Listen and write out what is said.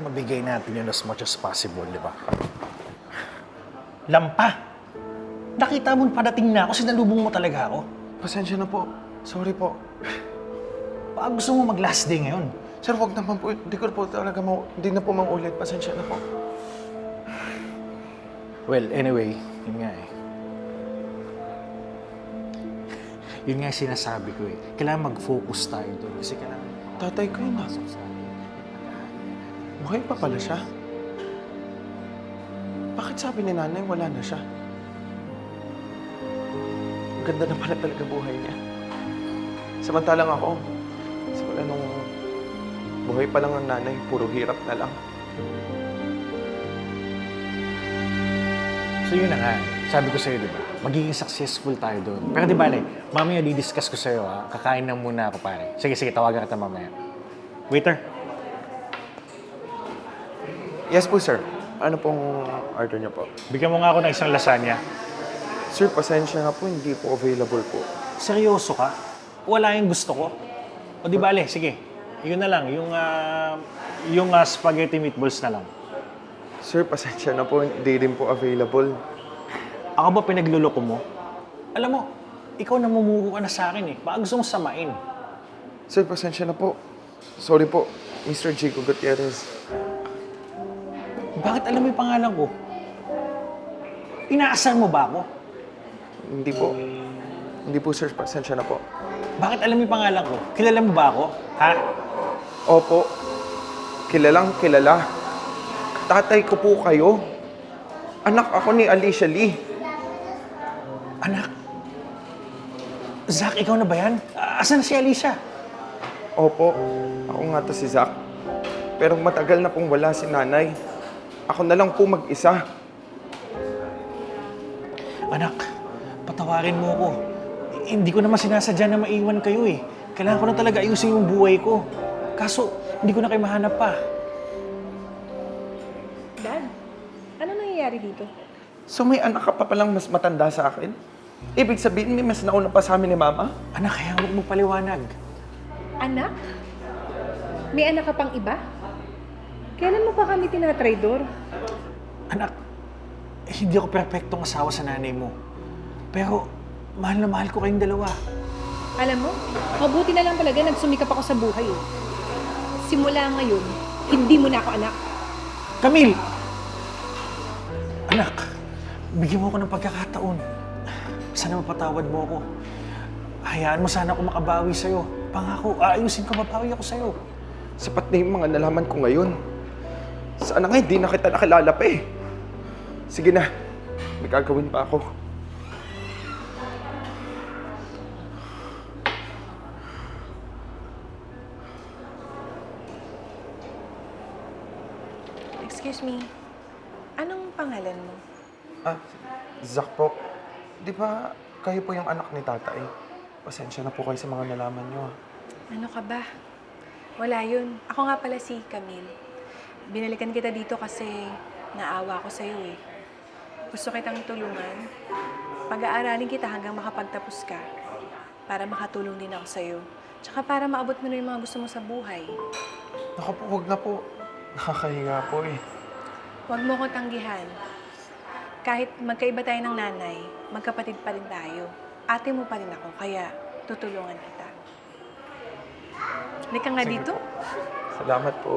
Mabigay natin yun as much as possible, di ba? Lampa! Nakita mo padating na ako, sinalubong mo talaga ako. Pasensya na po. Sorry po. Baka gusto mo mag-last day ngayon. Sir, wag naman po. Hindi ko po talaga hindi na po maulit. Pasensya na po. Well, anyway, yun nga eh. Yun nga yung sinasabi ko eh. Kailangan mag-focus tayo doon kasi kailangan... Tatay ko yun, Pasok sa atin. buhay pa pala siya. Bakit sabi ni nanay wala na siya? Ang ganda na pala talaga buhay niya. Samantalang ako, simula nung buhay pa lang ang nanay, puro hirap na lang. So yun na nga, sabi ko sa'yo, di ba? Magiging successful tayo doon. Pero di ba, mamaya di-discuss ko sa'yo, ha? Kakain na muna ako, pare. Sige, tawagan kita mamaya. Waiter. Yes po, sir. Ano pong order niyo po? Bigyan mo nga ako ng isang lasagna. Sir, pasensya na po, hindi po available po. Seryoso ka? Wala yung gusto ko. O di bale, sige. Yun na lang, yung spaghetti meatballs na lang. Sir, pasensya na po, hindi rin po available. Ako ba pinagluloko mo? Alam mo, ikaw namumuho ka na sa akin eh. Baka gusto mong samain. Sir, pasensya na po. Sorry po, Mr. Chico Gutierrez. Bakit alam mo yung pangalan ko? Inaasar mo ba ako? Hindi po. Hindi po, sir. Pasensya na po. Bakit alam mo yung pangalan ko? Kilala mo ba ako? Ha? Opo. Kilalang kilala. Tatay ko po kayo. Anak ako ni Alicia Lee. Anak? Zach, ikaw na ba yan? Asan si Alicia? Opo. Ako nga to si Zach. Pero matagal na pong wala si nanay. Ako na lang po mag-isa. Anak, patawarin mo ko. Hindi ko naman sinasadya na maiwan kayo eh. Kailangan ko na talaga ayusin yung buhay ko. Kaso, hindi ko na kayo mahanap pa. Dad, ano nangyayari dito? So may anak ka pa palang mas matanda sa akin? Ibig sabihin may mas nauna pa sa amin ni Mama? Anak, kaya huwag mo paliwanag. Anak? May anak ka pang iba? Kailan mo pa kami tinatraidor? Anak, hindi ako perpektong asawa sa nanay mo. Pero, mahal na mahal ko kayong dalawa. Alam mo, mabuti na lang talaga nagsumikap ako sa buhay. Eh. Simula ngayon, hindi mo na ako anak. Camille! Anak, bigyan mo ako ng pagkakataon. Sana mapatawad mo ako. Hayaan mo sana ako makabawi sa'yo. Pangako, aayusin ko, mabawi ako sa'yo. Sapat na yung mga nalaman ko ngayon. Sana nga hindi na kita nakilala pa eh. Sige na, may gagawin pa ako. Excuse me, anong pangalan mo? Zach po. Di ba kayo po yung anak ni tatay? Pasensya na po kayo sa mga nalaman niyo. Ano ka ba? Wala yun. Ako nga pala si Camille. Binalikan kita dito kasi naawa ko sa'yo eh. Gusto kitang tulungan. Pag-aaralin kita hanggang makapagtapos ka para makatulong din ako sa'yo. Tsaka para maabot mo na yung mga gusto mo sa buhay. Naku po, huwag na po. Nakakahiga po eh. Huwag mo ko tanggihan. Kahit magkaiba tayo ng nanay, magkapatid pa rin tayo. Ate mo pa rin ako, kaya tutulungan kita. Halika nga Sige dito. po. Salamat po.